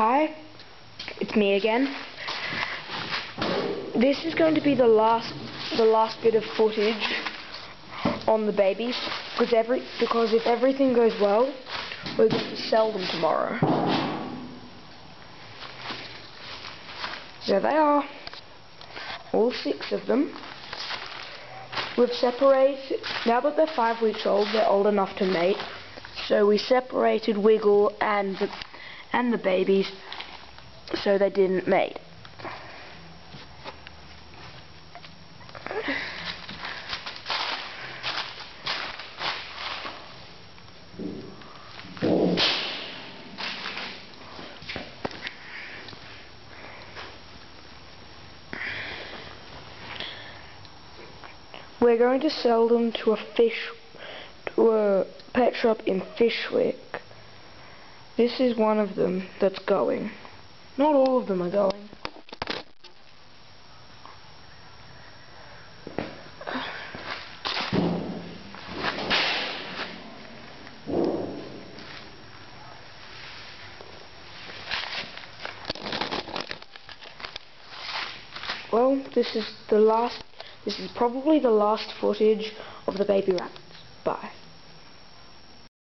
Hi, it's me again. This is going to be the last bit of footage on the babies, because if everything goes well, we're going to sell them tomorrow. There they are, all 6 of them. We've separated, now that they're 5 weeks old, they're old enough to mate, so we separated Wiggle and the babies so they didn't mate. We're going to sell them to a pet shop in Fyshwick. This is one of them that's going. Not all of them are going. Well, this is probably the last footage of the baby rabbits. Bye.